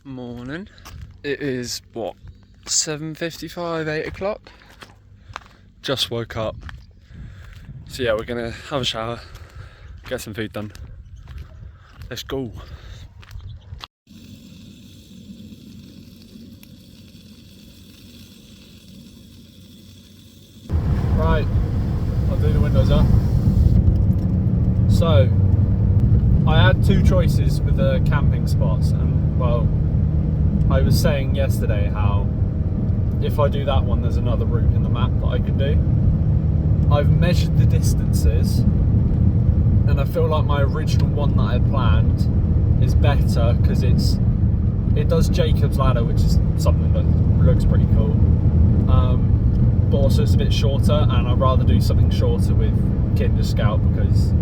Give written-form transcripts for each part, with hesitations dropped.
Morning. It is what, 7:55, 8 o'clock? Just woke up. So yeah, we're gonna have a shower, get some food done. Let's go. Right, I'll do the windows up. So, I had two choices with the camping spots, and well, I was saying yesterday how if I do that one, there's another route in the map that I could do. I've measured the distances, and I feel like my original one that I had planned is better because it does Jacob's Ladder, which is something that looks pretty cool. But also it's a bit shorter, and I'd rather do something shorter with Kinder Scout because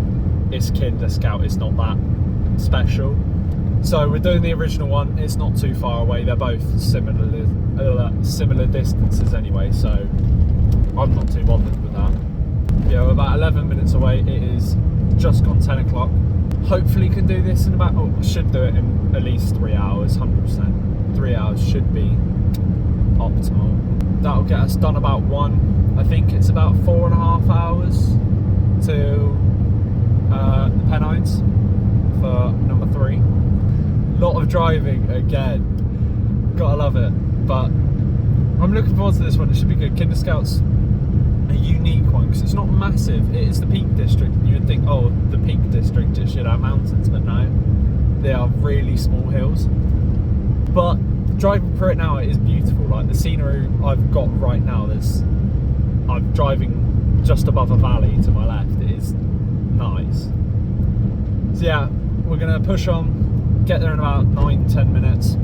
it's Kinder Scout, it's not that special. So we're doing the original one. It's not too far away. They're both similar distances anyway, so I'm not too bothered with that. Yeah, we're about 11 minutes away. It is just gone 10 o'clock. Hopefully can do this in about, should do it in at least 3 hours, 100%. 3 hours should be optimal. That'll get us done about 1. I think it's about 4.5 hours to the Pennines for number 3. Lot of driving again, gotta love it, but I'm looking forward to this one. It should be good. Kinder Scout's a unique one because it's not massive. It is the Peak District. You would think, oh, the Peak District, it should have mountains, but no, they are really small hills. But driving through it now, it is beautiful. Like the scenery I've got right now, I'm driving just above a valley to my left. It is nice. So yeah, we're gonna push on, get there in about 9-10 minutes,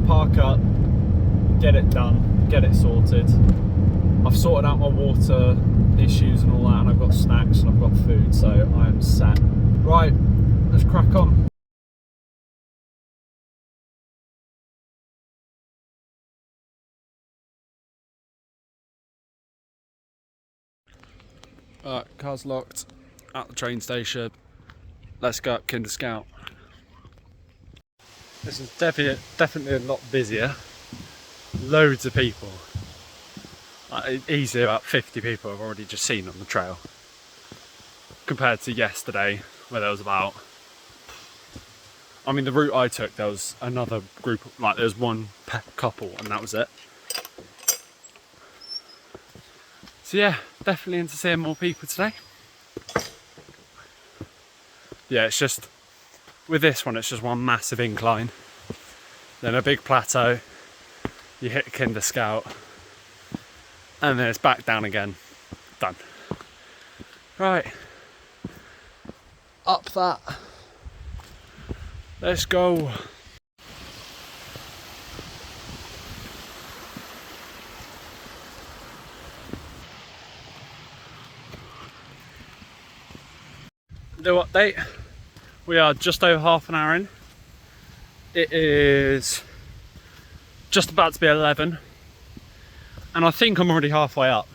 park up, get it done, get it sorted. I've sorted out my water issues and all that, and I've got snacks and I've got food, so I am set. Right, let's crack on. Alright, car's locked, at the train station. Let's go up Kinder Scout. This is definitely a lot busier. Loads of people. Easily about 50 people I've already just seen on the trail. Compared to yesterday, where there was about... I mean, the route I took, there was another group, like there was one couple and that was it. So yeah, definitely into seeing more people today. Yeah, it's just, with this one, it's just one massive incline. Then a big plateau, you hit Kinder Scout, and then it's back down again. Done. Right, up that. Let's go. No update. We are just over half an hour in. It is just about to be 11, and I think I'm already halfway up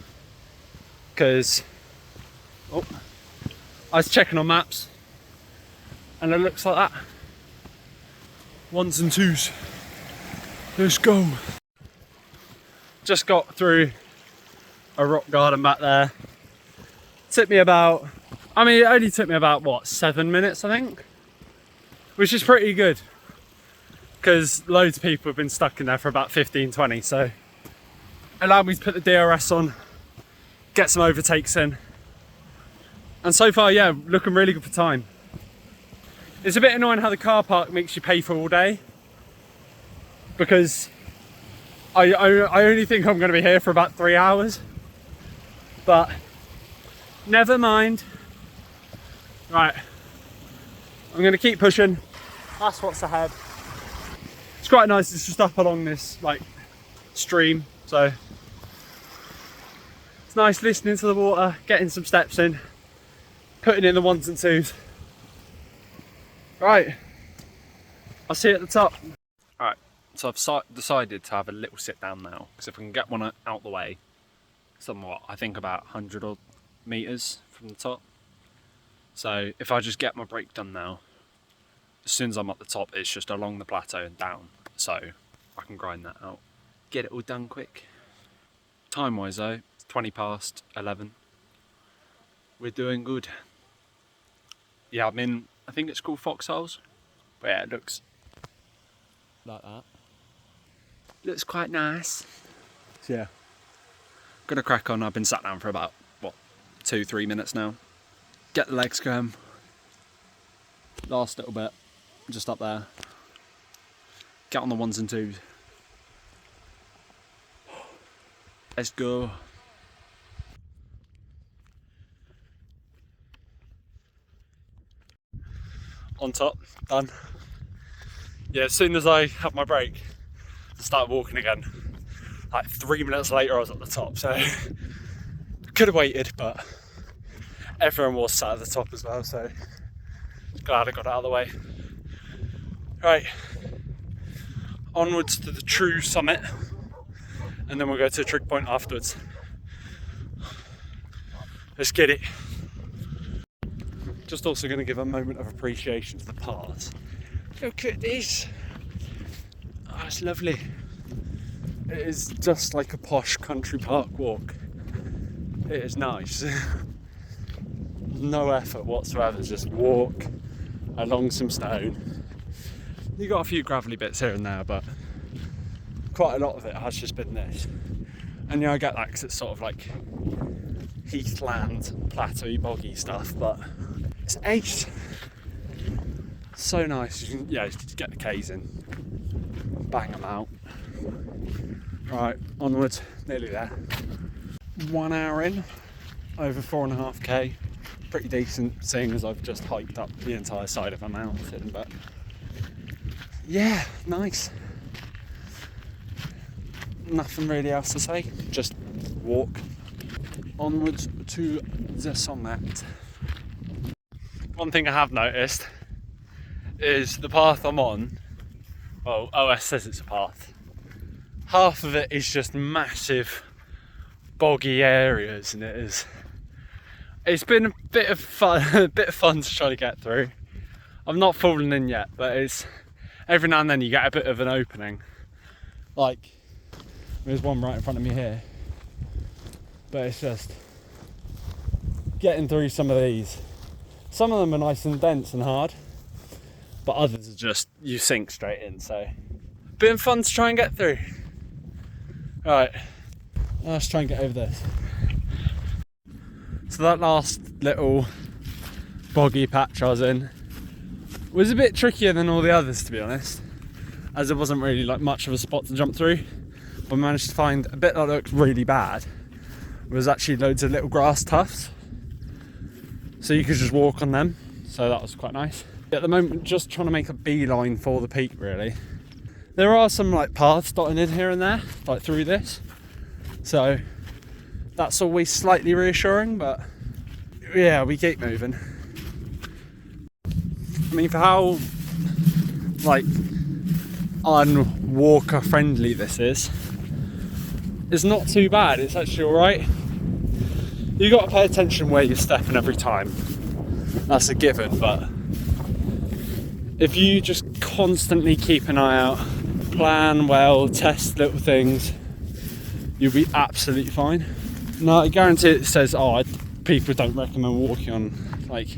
because I was checking on maps and it looks like that. 1s and 2s. Let's go. Just got through a rock garden back there. Took me about, I mean, it only took me about, what, 7 minutes, I think? Which is pretty good, because loads of people have been stuck in there for about 15-20, so allowed me to put the DRS on, get some overtakes in, and so far, yeah, looking really good for time. It's a bit annoying how the car park makes you pay for all day, because I only think I'm going to be here for about 3 hours, but never mind. Right, I'm going to keep pushing. That's what's ahead. It's quite nice, it's just up along this like stream, so it's nice listening to the water, getting some steps in, putting in the 1s and 2s. Right, I'll see you at the top. Alright, so I've decided to have a little sit down now, because if I can get one out the way, somewhat, I think about 100 odd metres from the top. So if I just get my break done now, as soon as I'm at the top, it's just along the plateau and down. so I can grind that out, get it all done quick. Time wise though, it's 20 past 11. We're doing good. Yeah, I'm in, I think it's called Foxholes, but yeah, it looks like that. Looks quite nice. So yeah, gonna crack on. I've been sat down for about, what, 2-3 minutes now. Get the legs going. Last little bit, just up there. Get on the 1s and 2s. Let's go. On top, done. Yeah, as soon as I had my break, I started walking again. Like 3 minutes later, I was at the top, so could have waited, but everyone was sat at the top as well, so glad I got it out of the way. Right, onwards to the true summit, and then we'll go to a trig point afterwards. Let's get it. Just also going to give a moment of appreciation to the paths. Look at this. Oh, it's lovely. It is just like a posh country park walk. It is nice. No effort whatsoever, just walk along some stone. You got a few gravelly bits here and there, but quite a lot of it has just been this. And yeah, I get that because it's sort of like heathland, plateau, boggy stuff, but it's ace. So nice. You can, yeah, just get the K's in, bang them out. Right, onwards, nearly there. 1 hour in, over 4.5k. Pretty decent, seeing as I've just hiked up the entire side of a mountain, but yeah, nice. Nothing really else to say, just walk onwards to the summit. One thing I have noticed is the path I'm on, well, OS says it's a path, half of it is just massive boggy areas, and it's been a bit of fun to try to get through. I've not fallen in yet, but it's every now and then you get a bit of an opening. Like there's one right in front of me here, but it's just getting through some of these. Some of them are nice and dense and hard, but others are just, you sink straight in, so been fun to try and get through. Right, let's try and get over this. So that last little boggy patch I was in was a bit trickier than all the others, to be honest, as there wasn't really like much of a spot to jump through. But I managed to find a bit that looked really bad. There was actually loads of little grass tufts, so you could just walk on them, so that was quite nice. At the moment, just trying to make a beeline for the peak, really. There are some like paths dotted in here and there, like through this, so that's always slightly reassuring, but yeah, we keep moving. I mean, for how like unwalker friendly this is, it's not too bad. It's actually alright. You got to pay attention where you're stepping every time. That's a given, but if you just constantly keep an eye out, plan well, test little things, you'll be absolutely fine. No, I guarantee it says, people don't recommend walking on like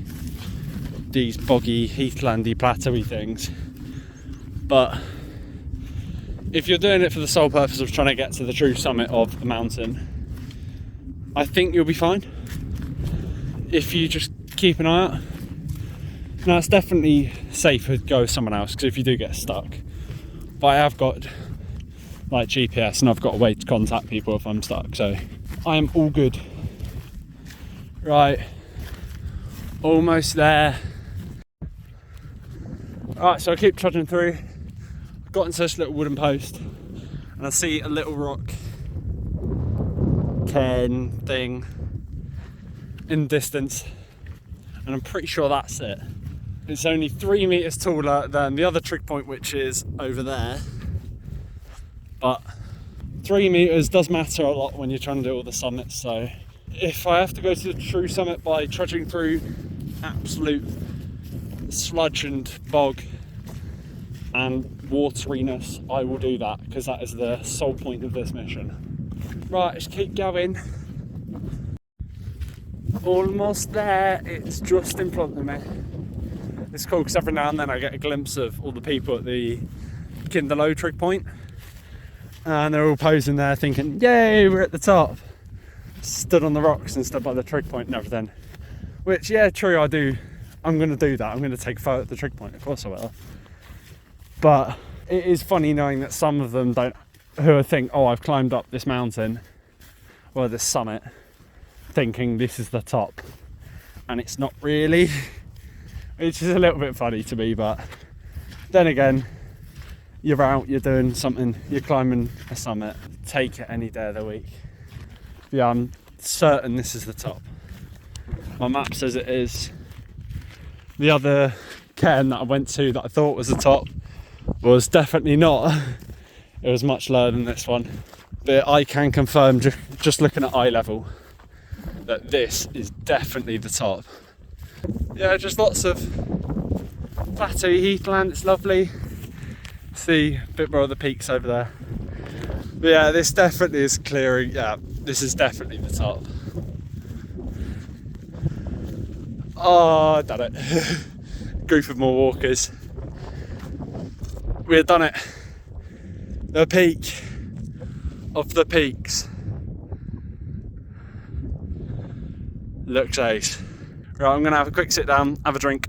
these boggy, heathlandy, plateauy things. But if you're doing it for the sole purpose of trying to get to the true summit of the mountain, I think you'll be fine. If you just keep an eye out. Now, it's definitely safer to go with someone else, because if you do get stuck, but I have got like GPS and I've got a way to contact people if I'm stuck, so I am all good. Right, almost there. Alright, so I keep trudging through. I've got into this little wooden post and I see a little rock cairn thing in the distance, and I'm pretty sure that's it. It's only 3 meters taller than the other trig point, which is over there, but 3 meters does matter a lot when you're trying to do all the summits. So if I have to go to the true summit by trudging through absolute sludge and bog and wateriness, I will do that, because that is the sole point of this mission. Right, let's keep going. Almost there, it's just in front of me. It's cool because every now and then I get a glimpse of all the people at the Kinderlow trig point, and they're all posing there thinking, yay, we're at the top. Stood on the rocks and stood by the trig point and everything. Which, yeah, true, I do. I'm going to do that. I'm going to take a photo at the trig point, of course I will. But it is funny knowing that some of them who think, oh, I've climbed up this mountain, or this summit, thinking this is the top. And it's not really. Which is a little bit funny to me, but then again, you're out, you're doing something, you're climbing a summit, take it any day of the week. Yeah, I'm certain this is the top. My map says it is. The other cairn that I went to that I thought was the top was definitely not. It was much lower than this one. But I can confirm, just looking at eye level, that this is definitely the top. Yeah, just lots of plateau heathland, it's lovely. See a bit more of the peaks over there. But yeah, this definitely is clearing. Yeah, this is definitely the top. Oh, done it. Group of more walkers. We've done it. The peak of the peaks. Looks ace. Right, I'm gonna have a quick sit down, have a drink,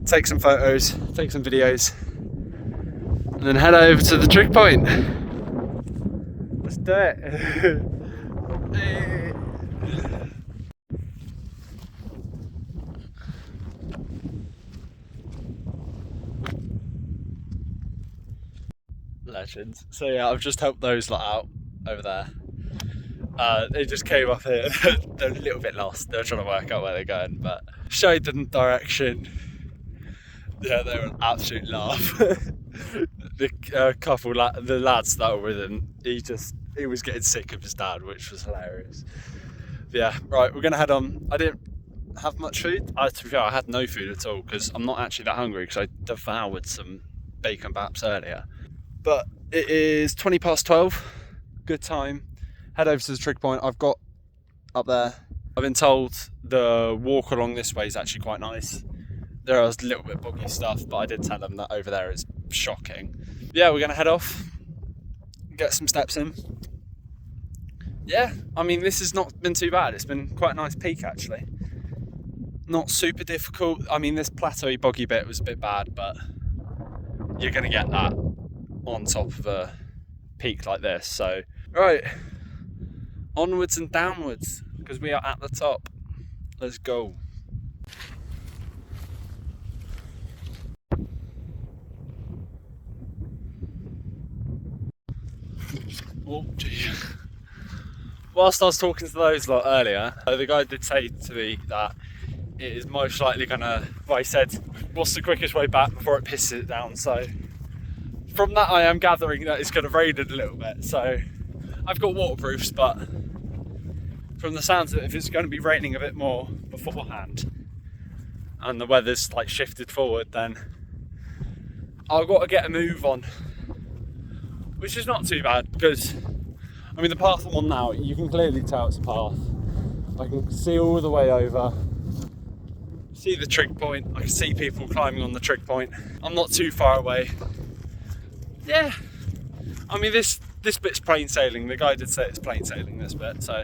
take some photos, take some videos, and then head over to the trig point. Let's do it. Legends. So yeah, I've just helped those lot out over there. They just came up here. They're a little bit lost. They're trying to work out where they're going, but showed them direction. Yeah, they were an absolute laugh. The lads that were with him, he was getting sick of his dad, which was hilarious. But yeah, right, we're gonna head on. I didn't have much food. To be fair, I had no food at all because I'm not actually that hungry because I devoured some bacon baps earlier. But it is 12:20. Good time. Head over to the trig point. I've got up there. I've been told the walk along this way is actually quite nice. There was a little bit boggy stuff, but I did tell them that over there is shocking. Yeah, we're gonna head off, get some steps in. Yeah, I mean, this has not been too bad. It's been quite a nice peak actually. Not super difficult. I mean, this plateau boggy bit was a bit bad, but you're gonna get that on top of a peak like this. So, right, onwards and downwards, because we are at the top. Let's go. Oh, gee. Whilst I was talking to those lot earlier, the guy did say to me that it is most likely gonna, well, he said, what's the quickest way back before it pisses it down? So from that I am gathering that it's gonna rain a little bit. So I've got waterproofs, but from the sounds of it, if it's gonna be raining a bit more beforehand and the weather's like shifted forward, then I've got to get a move on. Which is not too bad because, I mean, the path I'm on now, you can clearly tell it's a path. I can see all the way over, see the trig point, I can see people climbing on the trig point. I'm not too far away. Yeah, I mean, this bit's plain sailing. The guy did say it's plain sailing, this bit, so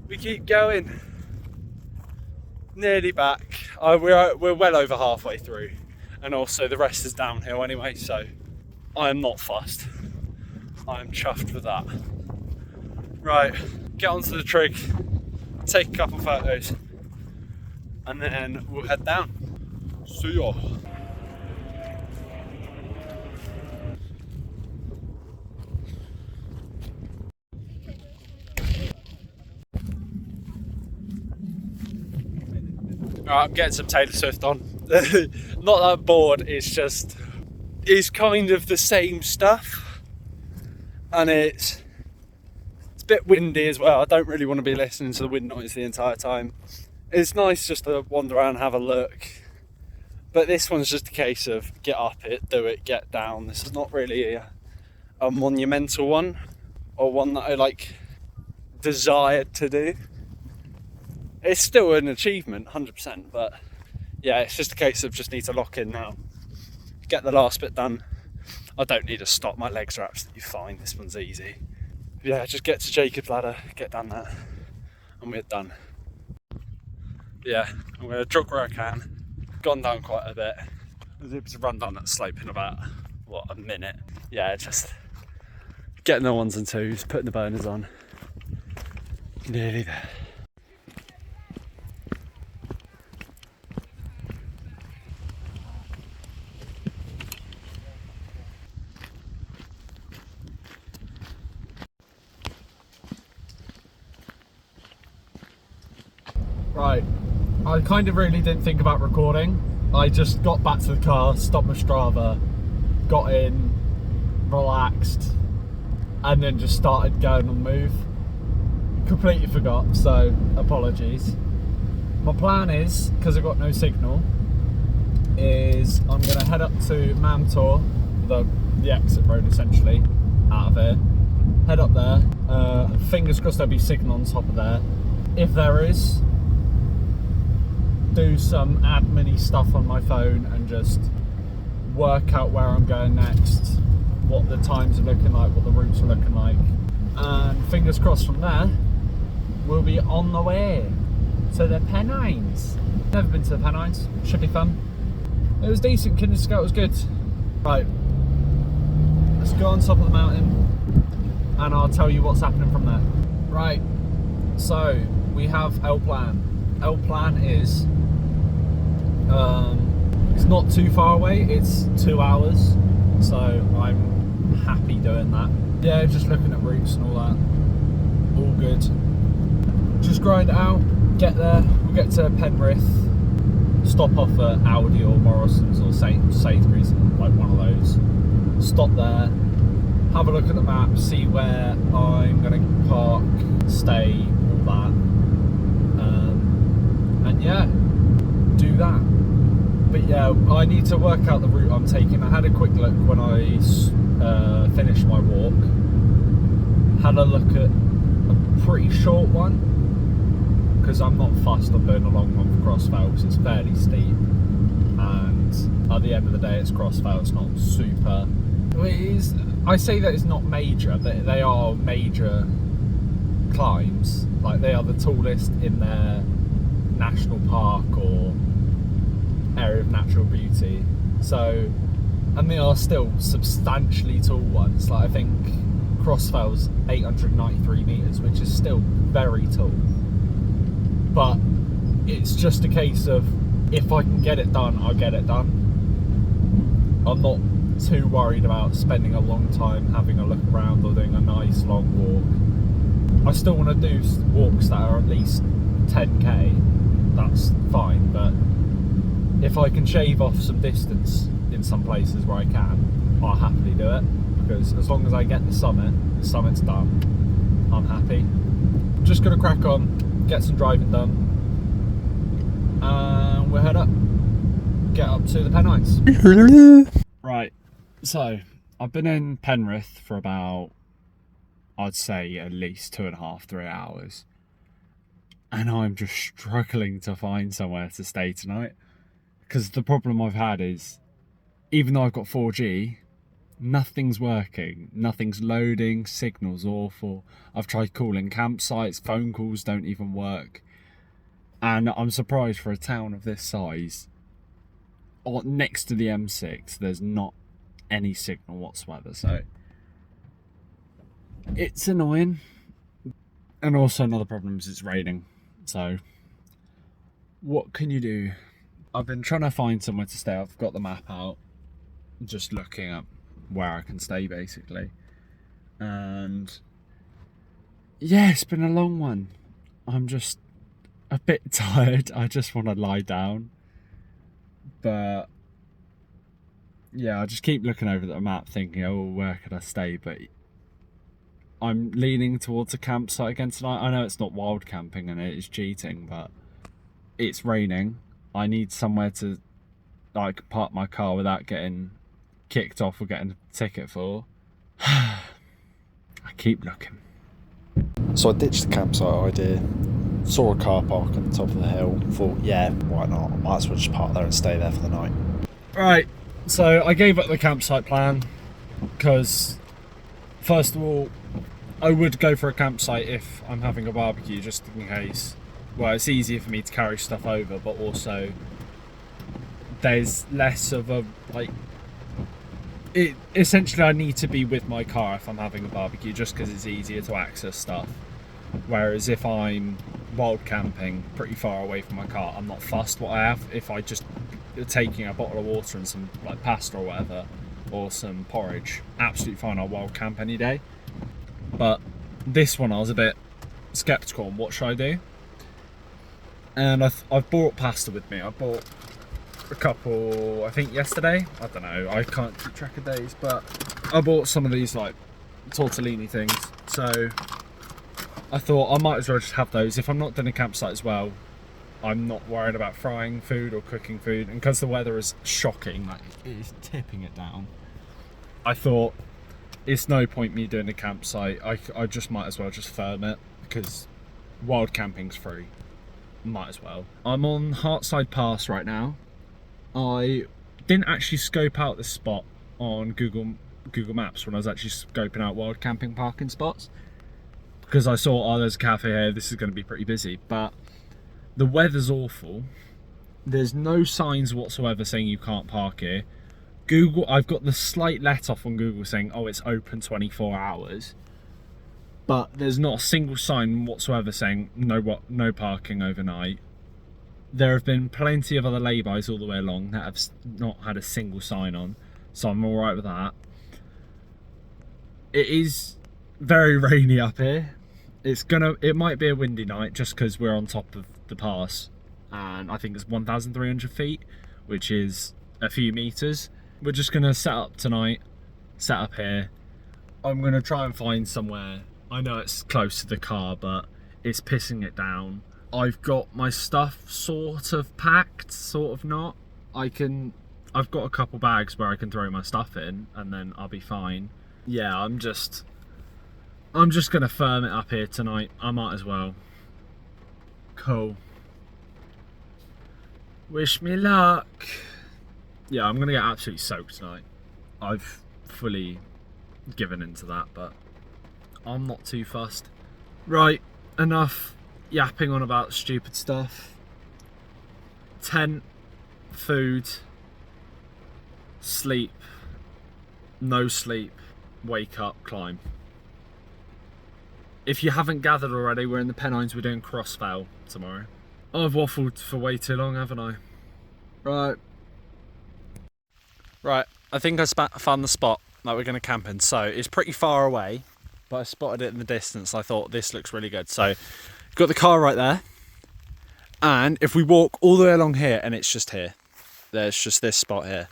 we keep going. Nearly back. We're well over halfway through, and also the rest is downhill anyway, so I am not fussed. I am chuffed with that. Right, get onto the trig, take a couple photos, and then we'll head down. See ya. Alright, I'm getting some Taylor Swift on. Not that bored, it's kind of the same stuff, and it's a bit windy as well. I don't really want to be listening to the wind noise the entire time. It's nice just to wander around and have a look, But this one's just a case of get up it, do it, get down. This is not really a monumental one, or one that I like desired to do. It's still an achievement, 100%, but yeah, it's just a case of just need to lock in now, get the last bit done. I don't need to stop, my legs are absolutely fine, this one's easy. Yeah, just get to Jacob's Ladder, get down that, and we're done. Yeah, I'm going to jog where I can. Gone down quite a bit. I was able to run down that slope in about, a minute. Yeah, just getting the ones and twos, putting the burners on. Nearly there. Right, I kind of really didn't think about recording. I just got back to the car, stopped my Strava, got in, relaxed, and then just started going on the move. Completely forgot, so apologies. My plan is, because I've got no signal, is I'm going to head up to Mamtor, the exit road essentially, out of here. Head up there, fingers crossed there'll be signal on top of there. If there is, do some admin-y stuff on my phone and just work out where I'm going next, what the times are looking like, what the routes are looking like, and fingers crossed from there we'll be on the way to the Pennines. Never been to the Pennines, should be fun. It was decent, Kinder Scout was good. Right, let's go on top of the mountain and I'll tell you what's happening from there. Right, so we have El Plan. El Plan is it's not too far away, it's 2 hours, so I'm happy doing that. Yeah, just looking at routes and all that, all good. Just grind it out, get there, we'll get to Penrith, stop off at Aldi or Morrison's or Sainsbury's, like one of those, stop there, have a look at the map, see where I'm going to park, stay, all that, and yeah, do that. But yeah, I need to work out the route I'm taking. I had a quick look when I finished my walk. Had a look at a pretty short one, because I'm not fussed on doing a long one for Crossvale because it's fairly steep. And at the end of the day, it's Crossvale, it's not super. It is, I say that it's not major, but they are major climbs. Like, they are the tallest in their national park or area of natural beauty, so, and they are still substantially tall ones. Like, I think Crossvale's 893 metres, which is still very tall, but it's just a case of, if I can get it done, I'll get it done. I'm not too worried about spending a long time having a look around or doing a nice long walk. I still want to do walks that are at least 10k, that's fine, but if I can shave off some distance in some places where I can, I'll happily do it, because as long as I get the summit's done, I'm happy. Just gonna crack on, get some driving done, and we'll head up, get up to the Pennines. Right, so I've been in Penrith for about, I'd say at least 2.5, 3 hours, and I'm just struggling to find somewhere to stay tonight. Because the problem I've had is, even though I've got 4G, nothing's working, nothing's loading, signal's awful. I've tried calling campsites, phone calls don't even work. And I'm surprised for a town of this size, or next to the M6, there's not any signal whatsoever. So it's annoying. And also another problem is it's raining. So what can you do? I've been trying to find somewhere to stay. I've got the map out, just looking at where I can stay basically. And yeah, it's been a long one. I'm just a bit tired. I just want to lie down. But yeah, I just keep looking over the map thinking, oh, where could I stay? But I'm leaning towards a campsite again tonight. I know it's not wild camping and it is cheating, but it's raining. I need somewhere to like park my car without getting kicked off or getting a ticket for. I keep looking. So I ditched the campsite idea, saw a car park on the top of the hill, thought, yeah, why not? I might as well just park there and stay there for the night. Right, so I gave up the campsite plan because, first of all, I would go for a campsite if I'm having a barbecue, just in case. Well, it's easier for me to carry stuff over, but also there's less of a, like, essentially I need to be with my car if I'm having a barbecue, just because it's easier to access stuff. Whereas if I'm wild camping pretty far away from my car, I'm not fussed what I have. If I just taking a bottle of water and some like pasta or whatever, or some porridge, absolutely fine. I'll wild camp any day. But this one I was a bit skeptical on what should I do. And I've brought pasta with me. I bought a couple, I think yesterday. I don't know, I can't keep track of days, but I bought some of these like tortellini things. So I thought I might as well just have those. If I'm not doing a campsite as well, I'm not worried about frying food or cooking food. And because the weather is shocking, like it is tipping it down, I thought it's no point me doing a campsite. I just might as well just firm it, because wild camping's free. Might as well. I'm on Hartside Pass right now. I didn't actually scope out this spot on Google Maps when I was actually scoping out wild camping parking spots, because I saw, oh, there's a cafe here, this is going to be pretty busy, but the weather's awful. There's no signs whatsoever saying you can't park here. I've got the slight let off on Google saying, oh, it's open 24 hours, but there's not a single sign whatsoever saying no parking overnight. There have been plenty of other laybys all the way along that have not had a single sign on, so I'm alright with that. It is very rainy up here. It might be a windy night just because we're on top of the pass, and I think it's 1,300 feet, which is a few meters. We're just gonna set up tonight, set up here. I'm gonna try and find somewhere. I know it's close to the car, but it's pissing it down. I've got my stuff sort of packed, sort of not. I've got a couple bags where I can throw my stuff in and then I'll be fine. Yeah, I'm just gonna firm it up here tonight. I might as well. Cool. Wish me luck. Yeah, I'm gonna get absolutely soaked tonight. I've fully given into that, but I'm not too fussed. Right, enough yapping on about stupid stuff. Tent, food, sleep, no sleep, wake up, climb. If you haven't gathered already, we're in the Pennines, we're doing Crossvale tomorrow. I've waffled for way too long, haven't I? Right, I think I found the spot that we're going to camp in. So it's pretty far away, but I spotted it in the distance. I thought this looks really good. So got the car right there, and if we walk all the way along here, and it's just here, there's just this spot here,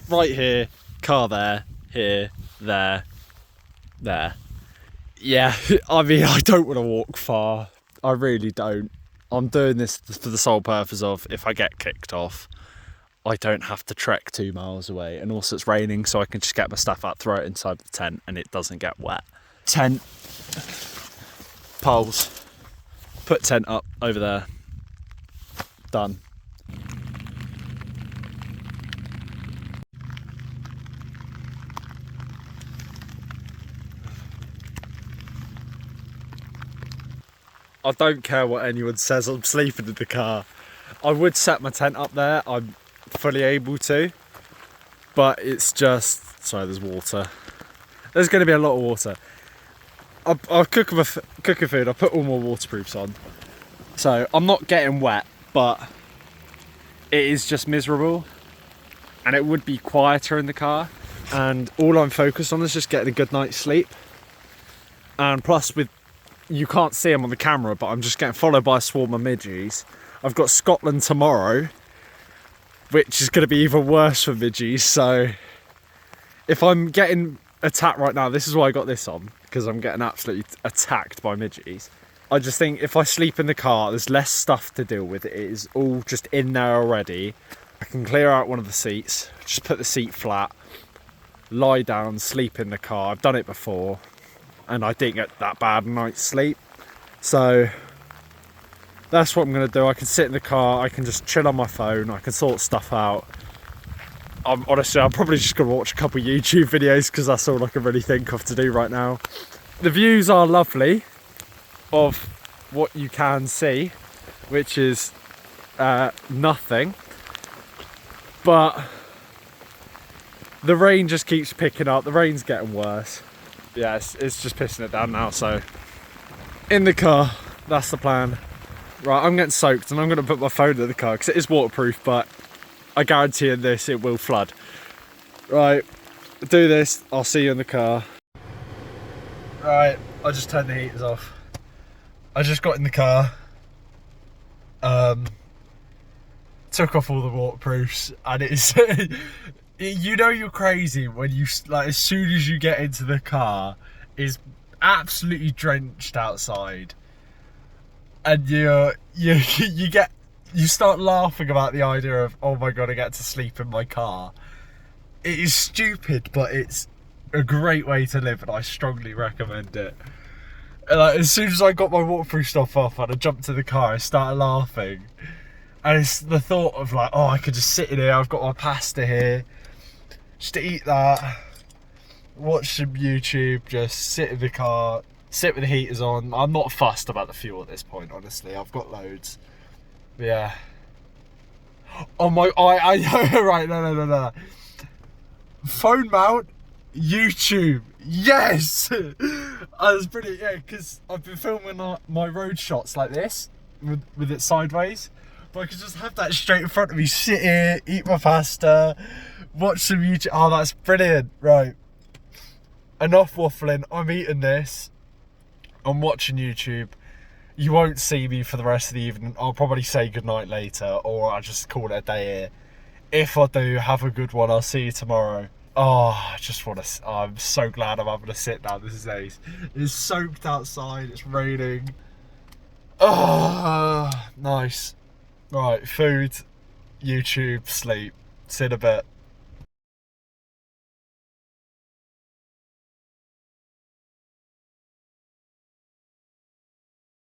right here, car there, here, there. Yeah, I mean, I don't want to walk far. I really don't. I'm doing this for the sole purpose of, if I get kicked off, I don't have to trek 2 miles away. And also it's raining, so I can just get my stuff out, throw it inside the tent, and it doesn't get wet. Tent, poles, put tent up over there, done. I don't care what anyone says, I'm sleeping in the car. I would set my tent up there, I'm fully able to, but it's just, sorry, there's water. There's going to be a lot of water. I'll cooking food, I'll put all my waterproofs on. So I'm not getting wet, but it is just miserable. And it would be quieter in the car. And all I'm focused on is just getting a good night's sleep. And plus you can't see them on the camera, but I'm just getting followed by a swarm of midgies. I've got Scotland tomorrow, which is going to be even worse for midgies. So if I'm getting attacked right now, this is why I got this on, because I'm getting absolutely attacked by midgies. I just think if I sleep in the car, there's less stuff to deal with. It is all just in there already. I can clear out one of the seats, just put the seat flat, lie down, sleep in the car. I've done it before and I didn't get that bad a night's sleep. So that's what I'm going to do. I can sit in the car, I can just chill on my phone, I can sort stuff out. I'm probably just going to watch a couple of YouTube videos because that's all I can really think of to do right now. The views are lovely of what you can see, which is nothing. But the rain just keeps picking up. The rain's getting worse. Yeah, it's just pissing it down now. So in the car, that's the plan. Right, I'm getting soaked and I'm going to put my phone in the car because it is waterproof, but I guarantee in this it will flood. Right, do this, I'll see you in the car. Right, I just turned the heaters off. I just got in the car. Took off all the waterproofs and it's... you know you're crazy when you, like, as soon as you get into the car, it's absolutely drenched outside. And you start laughing about the idea of, oh my god, I get to sleep in my car. It is stupid, but it's a great way to live and I strongly recommend it. And like, as soon as I got my waterproof stuff off and I jumped to the car, I started laughing. And it's the thought of like, oh, I could just sit in here, I've got my pasta here, just to eat that, watch some YouTube, just sit in the car, sit with the heaters on. I'm not fussed about the fuel at this point, honestly, I've got loads. But yeah. Oh my, right, no. Phone mount, YouTube, yes! I was brilliant, yeah, because I've been filming my road shots like this, with it sideways. But I could just have that straight in front of me, sit here, eat my pasta, watch some YouTube. Oh, that's brilliant. Right. Enough waffling. I'm eating this. I'm watching YouTube. You won't see me for the rest of the evening. I'll probably say goodnight later, or I'll just call it a day here. If I do, have a good one. I'll see you tomorrow. Oh, I just want to... Oh, I'm so glad I'm having to sit down. This is ace. It's soaked outside. It's raining. Oh, nice. Right, food, YouTube, sleep. See you in a bit.